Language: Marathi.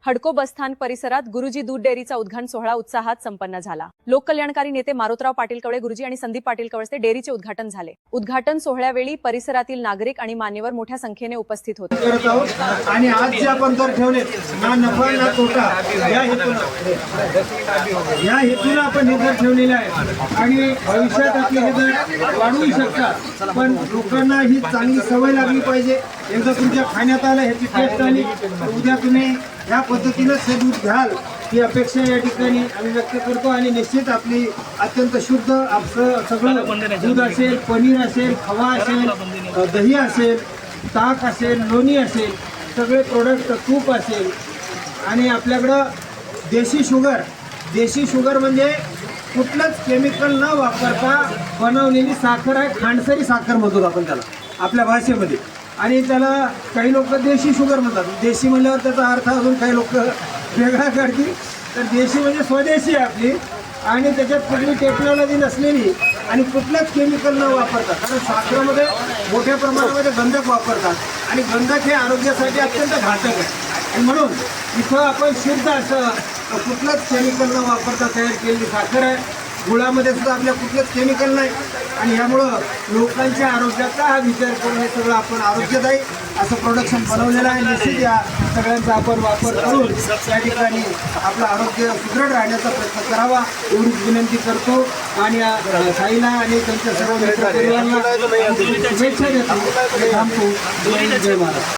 हडको बसस्थान परिसरात गुरुजी दूध डेअरीचा उद्घाटन सोहळा उत्साहात संपन्न झाला। लोककल्याणकारी नेते मारुतराव पाटील कवळे गुरुजी आणि संदीप पाटील कवळचे डेअरीचे उद्घाटन झाले। उद्घाटन सोहळ्यावेळी परिसरातील नागरिक आणि मान्यवर मोठ्या संख्येने उपस्थित होते। आणि आज जे आपण दर ठेवले ना नफा ना तोटा या हेतून आपण हे दर ठेवलेले आहे आणि भविष्यात आपले हे दर वाढवू शकतात। पण लोकांना ही चांगली सवय लागली पाहिजे। एकदा तुमच्या खाण्यात आलं ह्याची टेस्ट आली उद्या तुम्ही या पद्धतीने हे दूध घ्याल ही अपेक्षा या ठिकाणी आम्ही व्यक्त करतो। आणि निश्चित आपली अत्यंत शुद्ध आपलं सगळं दूध असेल, पनीर असेल, खवा असेल, दही असेल, ताक असेल, लोणी असेल, सगळे प्रोडक्ट, तूप असेल आणि आपल्याकडं देशी शुगर म्हणजे कुठलंच केमिकल न वापरता बनवलेली साखर आहे। खांडसरी साखर म्हणतो आपण त्याला आपल्या भाषेमध्ये। आणि त्याला काही लोक देशी शुगर म्हणतात। देशी म्हणल्यावर त्याचा अर्थ अजून काही लोक वेगळा करतील। तर देशी म्हणजे स्वदेशी आहे आपली आणि त्याच्यात कुठली टेक्नॉलॉजी नसलेली आणि कुठलंच केमिकल न वापरतात। कारण साखरेमध्ये मोठ्या प्रमाणामध्ये गंधक वापरतात आणि गंधक हे आरोग्यासाठी अत्यंत घातक आहे। आणि म्हणून इथं आपण शुद्ध असं कुठलंच केमिकल न वापरता तयार केलेली साखर आहे। गुळामध्ये सुद्धा आपल्या कुठलंच केमिकल नाही आणि यामुळं लोकांच्या आरोग्याचा हा विचार करून हे सगळं आपण आरोग्यदायी असं प्रोडक्शन बनवलेलं आहे। निश्चित या सगळ्यांचा आपण वापर करून त्या ठिकाणी आपलं आरोग्य सुदृढ राहण्याचा प्रयत्न करावा एवढीच विनंती करतो। आणि या साईला आणि त्यांच्या सर्व मित्र परिवारांना शुभेच्छा देतो। थांबतो। जय महाराज।